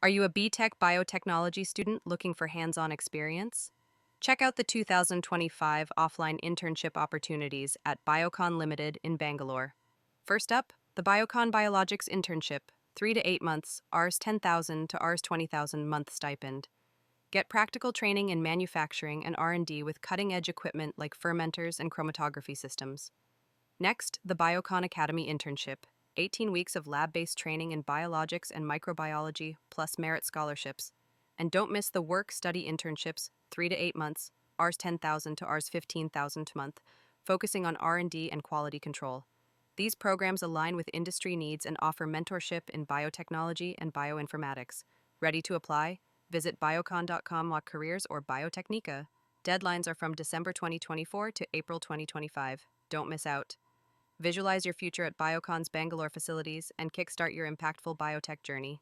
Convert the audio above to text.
Are you a B.Tech Biotechnology student looking for hands-on experience? Check out the 2025 offline internship opportunities at Biocon Limited in Bangalore. First up, the Biocon Biologics Internship, 3 to 8 months, Rs 10,000 to Rs 20,000 month stipend. Get practical training in manufacturing and R&D with cutting-edge equipment like fermenters and chromatography systems. Next, the Biocon Academy Internship, 18 weeks of lab-based training in biologics and microbiology plus merit scholarships. And don't miss the work-study internships, 3 to 8 months, Rs 10,000 to Rs 15,000 a month, focusing on R&D and quality control. These programs align with industry needs and offer mentorship in biotechnology and bioinformatics. Ready to apply? Visit biocon.com/careers or Biotechnica. Deadlines are from December 2024 to April 2025. Don't miss out. Visualize your future at Biocon's Bangalore facilities and kickstart your impactful biotech journey.